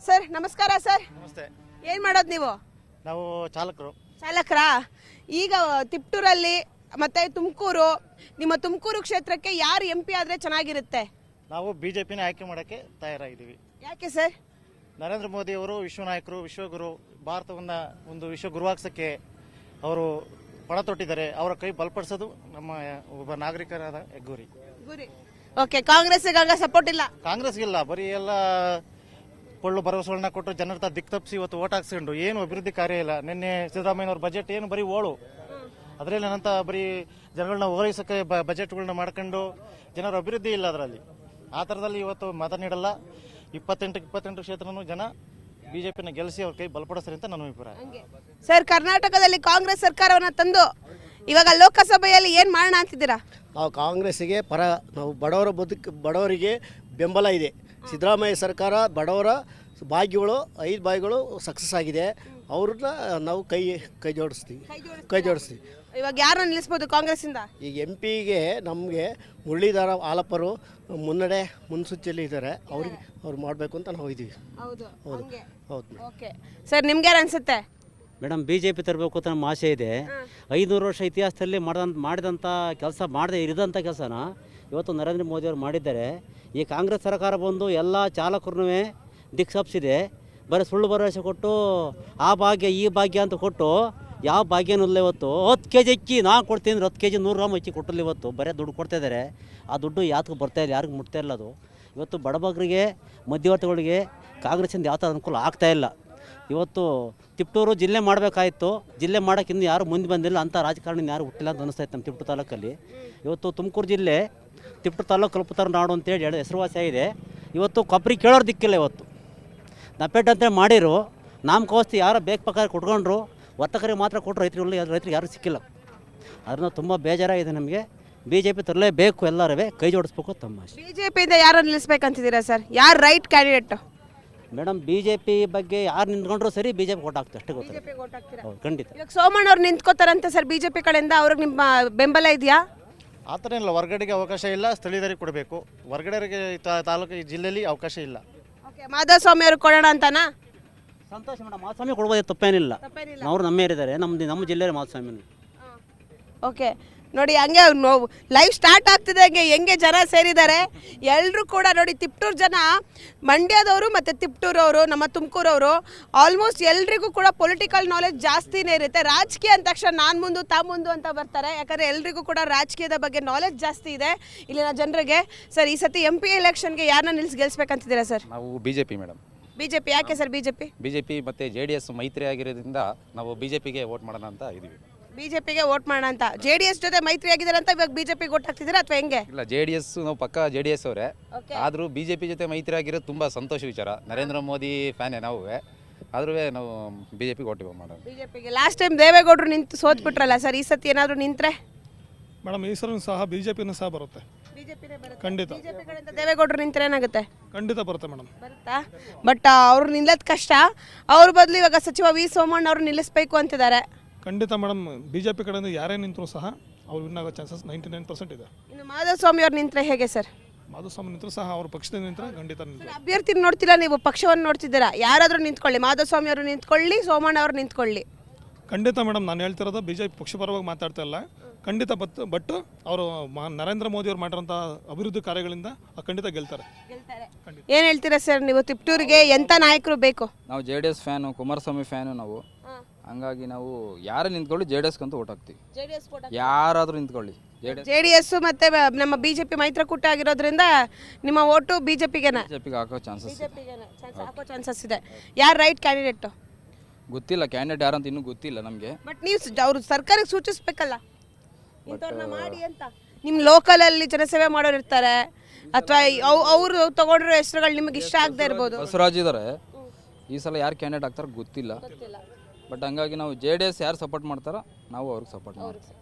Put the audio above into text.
Sir ನಮಸ್ಕಾರ sir. ನಮಸ್ತೆ. ಏನ್ ಮಾಡೋದು ನೀವು? ನಾವು ಚಾಲಕರಾ? ಈಗ ತಿಪ್ಟೂರಲ್ಲಿ ಮತ್ತೆ ತುಮಕೂರು, ನಿಮ್ಮ ತುಮಕೂರು ಕ್ಷೇತ್ರಕ್ಕೆ ಯಾರು MP ಆದ್ರೆ ಚೆನ್ನಾಗಿರುತ್ತೆ? ನಾವು ಬಿಜೆಪಿನ ಆಯ್ಕೆ ಮಾಡಕ್ಕೆ ತಯಾರಾಗಿದ್ದೀವಿ. ಯಾಕೆ ಸರ್? ನರೇಂದ್ರ ಮೋದಿ ಅವರು ವಿಶ್ವ ನಾಯಕರು, ವಿಶ್ವಗುರು, ಭಾರತವನ್ನ ಒಂದು ವಿಶ್ವಗುರುವಾಗ್ಸಕ್ಕೆ ಅವರು ಪಣ ತೊಟ್ಟಿದ್ದಾರೆ. ಅವರ ಕೈ ಬಲಪಡಿಸೋದು ನಮ್ಮ ಒಬ್ಬ ನಾಗರಿಕರಾದ ಗುರಿ. ಓಕೆ, ಕಾಂಗ್ರೆಸ್ಗೆ ಸಪೋರ್ಟ್ ಇಲ್ಲ? ಕಾಂಗ್ರೆಸ್ಗಿಲ್ಲ, ಬರೀ ಎಲ್ಲ ಕೊಳ್ಳು ಭರವಸೆಗಳನ್ನ ಕೊಟ್ಟು ಜನರ ದಿಕ್ ತಪ್ಪಿಸಿ ಇವತ್ತು ಓಟ್ ಹಾಕ್ಸ್ಕೊಂಡು ಏನು ಅಭಿವೃದ್ಧಿ ಕಾರ್ಯ ಇಲ್ಲ. ನಿನ್ನೆ ಸಿದ್ದರಾಮಯ್ಯನವ್ರ ಬಜೆಟ್ ಏನು ಬರೀ ಓಳು, ಅದರಲ್ಲಿ ಏನಂತ ಬರೀ ಜನಗಳನ್ನ ಓಲೈಸಕ್ಕೆ ಬಜೆಟ್ಗಳನ್ನ ಮಾಡ್ಕೊಂಡು ಜನರ ಅಭಿವೃದ್ಧಿ ಇಲ್ಲ ಅದರಲ್ಲಿ. ಆ ಥರದಲ್ಲಿ ಇವತ್ತು ಮತ ನೀಡಲ್ಲ. 28 ಕ್ಷೇತ್ರನೂ ಜನ ಬಿಜೆಪಿನ ಗೆಲ್ಲಿಸಿ ಅವ್ರ ಕೈ ಬಲಪಡಿಸ್ತಾರೆ ಅಂತ ನನ್ನ ಅಭಿಪ್ರಾಯ. ಸರ್, ಕರ್ನಾಟಕದಲ್ಲಿ ಕಾಂಗ್ರೆಸ್ ಸರ್ಕಾರವನ್ನ ತಂದು ಇವಾಗ ಲೋಕಸಭೆಯಲ್ಲಿ ಏನ್ ಮಾಡೋಣ ಅಂತಿದ್ದೀರಾ? ನಾವು ಕಾಂಗ್ರೆಸ್ಸಿಗೆ ಪರ, ನಾವು ಬಡವರಿಗೆ ಬೆಂಬಲ ಇದೆ. ಸಿದ್ದರಾಮಯ್ಯ ಸರ್ಕಾರ ಬಡವರ ಭಾಗ್ಯಗಳು 5 ಭಾಗ್ಯಗಳು ಸಕ್ಸಸ್ ಆಗಿದೆ. ಅವ್ರನ್ನ ನಾವು ಕೈ ಜೋಡಿಸ್ತೀವಿ. ಇವಾಗ ಯಾರನ್ನ ನಿಲ್ಲಿಸಬಹುದು ಕಾಂಗ್ರೆಸ್ ಇಂದ? ಈಗ MP ಗೆ ನಮಗೆ ಮುರಳೀಧರ ಆಲಪ್ಪರು ಮುನ್ಸೂಚಿಯಲ್ಲಿ ಇದ್ದಾರೆ. ಅವ್ರು ಮಾಡಬೇಕು ಅಂತ ನಾವು ಇದ್ದೀವಿ. ಹೌದು. ಓಕೆ ಸರ್, ನಿಮ್ಗೆ ಯಾರು ಅನ್ಸುತ್ತೆ? ಮೇಡಮ್, BJP ತರಬೇಕು ಅಂತ ನಮ್ಮ ಆಸೆ ಇದೆ. 500 ವರ್ಷ ಇತಿಹಾಸದಲ್ಲಿ ಮಾಡಿದಂಥ ಕೆಲಸ ಇರಿದಂಥ ಕೆಲಸನ ಇವತ್ತು ನರೇಂದ್ರ ಮೋದಿ ಅವರು ಮಾಡಿದ್ದಾರೆ. ಈ ಕಾಂಗ್ರೆಸ್ ಸರ್ಕಾರ ಬಂದು ಎಲ್ಲ ಚಾಲಕರನ್ನೂ ದಿಕ್ಸಪ್ಸಿದೆ. ಬರೀ ಸುಳ್ಳು ಭರವಸೆ ಕೊಟ್ಟು ಆ ಭಾಗ್ಯ ಈ ಭಾಗ್ಯ ಅಂತ ಕೊಟ್ಟು ಯಾವ ಭಾಗ್ಯನೂ ಇಲ್ಲ. ಇವತ್ತು 10 kg ಅಕ್ಕಿ ನಾನು ಕೊಡ್ತೀನಿ ಅಂದ್ರೆ 10 kg 100 ಗ್ರಾಮ್ ಅಕ್ಕಿ ಕೊಟ್ಟಲ್ಲ. ಇವತ್ತು ಬರೀ ದುಡ್ಡು ಕೊಡ್ತಾಯಿದ್ದಾರೆ. ಆ ದುಡ್ಡು ಯಾತಕ್ಕೆ ಬರ್ತಾಯಿಲ್ಲ, ಯಾರಿಗೂ ಮುಟ್ತಾ ಇಲ್ಲ ಅದು. ಇವತ್ತು ಬಡಬಗ್ಗರಿಗೆ, ಮಧ್ಯವರ್ತಿಗಳಿಗೆ ಕಾಂಗ್ರೆಸ್ಸಿಂದ ಯಾವ ಥರ ಅನುಕೂಲ ಆಗ್ತಾಯಿಲ್ಲ. ಇವತ್ತು ತಿಪ್ಟೂರು ಜಿಲ್ಲೆ ಮಾಡಬೇಕಾಯಿತು, ಜಿಲ್ಲೆ ಮಾಡೋಕ್ಕೆ ಇನ್ನೂ ಯಾರು ಮುಂದೆ ಬಂದಿಲ್ಲ. ಅಂಥ ರಾಜಕಾರಣ ಯಾರು ಹುಟ್ಟಿಲ್ಲ ಅಂತ ಅನಿಸ್ತಾಯಿತ್ತು ನಮ್ಮ ತಿಪ್ಟೂರು ತಾಲೂಕಲ್ಲಿ. ಇವತ್ತು ತುಮಕೂರು ಜಿಲ್ಲೆ ತಿಪ್ಟೂರು ತಾಲೂಕು ಕಲ್ಪತರ ನಾಡು ಅಂತೇಳಿ ಹೆಸರುವಾಸಿ ಆಗಿದೆ. ಇವತ್ತು ಕೊಬ್ಬರಿ ಕೇಳೋರು ದಿಕ್ಕಿಲ್ಲ. ಇವತ್ತು ನಪೇಟ್ ಅಂತೇಳಿ ಮಾಡಿರು, ನಾಮಕೋಸ್ತಿ ಯಾರೋ ಬೇಕು ಪ್ರಕಾರ ಕೊಟ್ಕೊಂಡ್ರು, ವರ್ತಕರಿಗೆ ಮಾತ್ರ ಕೊಟ್ಟರು, ರೈತರಿಗೆ ಯಾರೂ ಸಿಕ್ಕಿಲ್ಲ. ಅದನ್ನ ತುಂಬ ಬೇಜಾರಾಗಿದೆ ನಮಗೆ. BJP ತರಲೇಬೇಕು, ಎಲ್ಲರೂ ಕೈ ಜೋಡಿಸ್ಬೇಕು ತಮ್ಮ ಆಸೆ. BJPಯಿಂದ ಯಾರನ್ನು ನಿಲ್ಲಿಸ್ಬೇಕಂತಿದ್ದೀರಾ ಸರ್? ಯಾರು ರೈಟ್ ಕ್ಯಾಂಡಿಡೇಟ್? ಮೇಡಮ್, BJP ಬಗ್ಗೆ ಯಾರು ನಿಂತ್ಕೊಂಡ್ರು ಸರಿ, BJP ಓಟ್ ಹಾಕ್ತಾರೆ ಅಷ್ಟೇ. ಗೊತ್ತಿಲ್ಲ. ಹೌದು, ಖಂಡಿತ. ಇವಾಗ ಸೋಮಣ್ಣ ಅವ್ರು ನಿಂತ್ಕೋತಾರಂತೆ ಸರ್ BJP ಕಡೆಯಿಂದ. ಅವ್ರಿಗೆ ನಿಮ್ಮ ಬೆಂಬಲ ಇದೆಯಾ? ಆ ಥರ ಇಲ್ಲ. ಹೊರಗಡೆಗೆ ಅವಕಾಶ ಇಲ್ಲ, ಸ್ಥಳೀಯರಿಗೆ ಕೊಡಬೇಕು. ಹೊರಗಡೆಗೆ ತಾಲೂಕು ಜಿಲ್ಲೆಯಲ್ಲಿ ಅವಕಾಶ ಇಲ್ಲ. ಓಕೆ, ಮಾಧವಸ್ವಾಮಿ ಅವ್ರಿಗೆ ಕೊಡೋಣ ಅಂತಾನಾ? ಸಂತೋಷ ಮೇಡಮ್, ಮಾಧುಸ್ವಾಮಿ ಕೊಡ್ಬೋದು, ತಪ್ಪೇನಿಲ್ಲ. ಅವ್ರು ನಮ್ಮ ಏರಿದ್ದಾರೆ, ನಮ್ಮ ಜಿಲ್ಲೆಯ ಮಾಧುಸ್ವಾಮಿ. ಓಕೆ ನೋಡಿ, ಹಂಗೆ ಲೈವ್ ಸ್ಟಾರ್ಟ್ ಆಗ್ತಿದೆ. ಹೆಂಗೆ ಜನ ಸೇರಿದ್ದಾರೆ ಎಲ್ಲರೂ ಕೂಡ ನೋಡಿ. ತಿಪ್ಟೂರು ಜನ, ಮಂಡ್ಯದವರು ಮತ್ತು ತಿಪ್ಟೂರವರು, ನಮ್ಮ ತುಮಕೂರವರು, ಆಲ್ಮೋಸ್ಟ್ ಎಲ್ರಿಗೂ ಕೂಡ ಪೊಲಿಟಿಕಲ್ ನಾಲೆಜ್ ಜಾಸ್ತಿನೇ ಇರುತ್ತೆ. ರಾಜಕೀಯ ಅಂದ ತಕ್ಷಣ ನಾನು ಮುಂದು ತಾ ಮುಂದು ಅಂತ ಬರ್ತಾರೆ. ಯಾಕಂದರೆ ಎಲ್ರಿಗೂ ಕೂಡ ರಾಜಕೀಯದ ಬಗ್ಗೆ ನಾಲೆಜ್ ಜಾಸ್ತಿ ಇದೆ ಇಲ್ಲಿನ ಜನರಿಗೆ. ಸರ್, ಈ ಸತಿ MP ಎಲೆಕ್ಷನ್ಗೆ ಯಾರನ್ನ ಗೆಲ್ಲಿಸ್ಬೇಕಂತಿದ್ದೀರಾ ಸರ್? ನಾವು BJP ಮೇಡಮ್. BJP ಯಾಕೆ ಸರ್? BJP ಮತ್ತು JDS ಮೈತ್ರಿ ಆಗಿರೋದ್ರಿಂದ ನಾವು BJPಗೆ ವೋಟ್ ಮಾಡೋಣ ಅಂತ ಇದ್ದೀವಿ. BJPಗೆ ವೋಟ್ ಮಾಡೋಣ ಅಂತ. JDS ಜೊತೆ ಮೈತ್ರಿ ಆಗಿದ್ದಾರೆ ಅಂತ ಇವಾಗ BJPಗೆ ವೋಟ್ ಹಾಕ್ತಿದ್ದೀರಾ ಅಥವಾ ಹೆಂಗೆ? ಇಲ್ಲ, JDS ನಾವು ಪಕ್ಕ JDS ಅವರೇ. ಆದರೂ BJP ಜೊತೆ ಮೈತ್ರಿ ಆಗಿರೋದು ತುಂಬ ಸಂತೋಷ ವಿಚಾರ. ನರೇಂದ್ರ ಮೋದಿ ಫ್ಯಾನೇ ನಾವು. ಆದ್ರೂ ನಾವು BJPಗೆ ವೋಟ್ ಮಾಡೋಣ. BJPಗೆ ಲಾಸ್ಟ್ ಟೈಮ್ ದೇವೇಗೌಡರು ನಿಂತು ಸೋತ್ಬಿಟ್ರಲ್ಲ ಸರ್, ಈ ಸತಿ ಏನಾದರೂ ನಿಂತ್ರೆ? ಮೇಡಮ್, ಈ ಸಲ ಸಹ BJPನೂ ಸಹ ಬರುತ್ತೆ. ಖಂಡಿತ. BJP ಕಡೆಯಿಂದ ದೇವೇಗೌಡರು ನಿಂತ್ರೆ ಏನಾಗುತ್ತೆ? ಖಂಡಿತ ಬರುತ್ತೆ ಮೇಡಮ್. ಬರುತ್ತಾ? ಬಟ್ ಅವ್ರು ನಿಲ್ಲೋದು ಕಷ್ಟ. ಅವ್ರ ಬದಲು ಇವಾಗ ಸಚಿವ V ಸೋಮಣ್ಣ ಅವರು ನಿಲ್ಲಿಸಬೇಕು ಅಂತಿದ್ದಾರೆ. ಖಂಡಿತ ಮೇಡಮ್, BJP ಕಡೆಯಿಂದ ಯಾರೇ ನಿಂತರೂ ಸಹ ಅವ್ರು ವಿನ್ ಆಗೋ ಚಾನ್ಸಸ್ 99% ಇದೆ. ಇನ್ನು ಮಾಧವಸ್ವಾಮಿ ಅವ್ರು ನಿಂತ್ರೆ ಹೇಗೆ ಸರ್? ಮಾಧುಸ್ವಾಮಿ ನಿಂತರೂ ಸಹ ಅವ್ರ ಪಕ್ಷದಿಂದ ನಿಂತರೆ ಖಂಡಿತ ನಿಂತರು. ಅಭ್ಯರ್ಥಿ ನೋಡ್ತಿಲ್ಲ ನೀವು, ಪಕ್ಷವನ್ನು ನೋಡ್ತಿದ್ದೀರಾ. ಯಾರಾದರೂ ನಿಂತ್ಕೊಳ್ಳಿ, ಮಾಧವಸ್ವಾಮಿ ಅವರು ನಿಂತ್ಕೊಳ್ಳಿ, ಸೋಮಣ್ಣ ಅವರು ನಿಂತ್ಕೊಳ್ಳಿ. ಖಂಡಿತ ಮೇಡಮ್, ನಾನು ಹೇಳ್ತಿರೋದು BJP ಪಕ್ಷಪರವಾಗಿ ಮಾತಾಡ್ತಾ ಇಲ್ಲ. ಖಂಡಿತ ಬಟ್ ಅವರು ನರೇಂದ್ರ ಮೋದಿ ಅವ್ರು ಮಾಡಿರೋಂಥ ಅಭಿವೃದ್ಧಿ ಕಾರ್ಯಗಳಿಂದ ಖಂಡಿತ ಗೆಲ್ತಾರೆ. ಏನು ಹೇಳ್ತೀರಾ ಸರ್ ನೀವು? ತಿಪ್ಟೂರಿಗೆ ಎಂಥ ನಾಯಕರು ಬೇಕು? ನಾವು JDS ಫ್ಯಾನು, ಕುಮಾರಸ್ವಾಮಿ ಫ್ಯಾನು ನಾವು. ಹಂಗಾಗಿ ನಾವು ಯಾರೇ ನಿಂತ್ಕೊಳ್ಳಿ JDSಗಂತೂ ಓಟ್ ಹಾಕ್ತೀವಿ. ಯಾರಾದರೂ ನಿಂತ್ಕೊಳ್ಳಿ JDS ಮತ್ತೆ ನಮ್ಮ BJP ಮೈತ್ರಿಕೂಟ ಆಗಿರೋದ್ರಿಂದ ನಿಮ್ಮ ಓಟು BJPಗೆ ಹಾಕೋ ಚಾನ್ಸಸ್ ಇದೆ. ಯಾರು ರೈಟ್ ಕ್ಯಾಂಡಿಡೇಟ್ ಗೊತ್ತಿಲ್ಲ. ಕ್ಯಾಂಡಿಡೇಟ್ ಯಾರಂತ ಇನ್ನೂ ಗೊತ್ತಿಲ್ಲ ನಮಗೆ. ಬಟ್ ನೀವು ಅವರು ಸರ್ಕಾರಕ್ಕೆ ಸೂಚಿಸ್ಬೇಕಲ್ಲ ಇಂಥವ್ರನ್ನ ಮಾಡಿ ಅಂತ. ನಿಮ್ಮ ಲೋಕಲಲ್ಲಿ ಜನಸೇವೆ ಮಾಡೋರು ಇರ್ತಾರೆ, ಅಥವಾ ಅವರು ತಗೊಂಡಿರೋ ಹೆಸರುಗಳು ನಿಮಗೆ ಇಷ್ಟ ಆಗದೆ ಇರ್ಬೋದು. ಬಸವರಾಜ್ ಇದ್ದಾರೆ. ಈ ಸಲ ಯಾರು ಕ್ಯಾಂಡಿಡೇಟ್ ಆಗ್ತಾರೆ ಗೊತ್ತಿಲ್ಲ. ಬಟ್ ಹಂಗಾಗಿ ನಾವು JDS ಯಾರು ಸಪೋರ್ಟ್ ಮಾಡ್ತಾರೋ ನಾವು ಅವ್ರಿಗೆ ಸಪೋರ್ಟ್ ಮಾಡ್ತೀವಿ.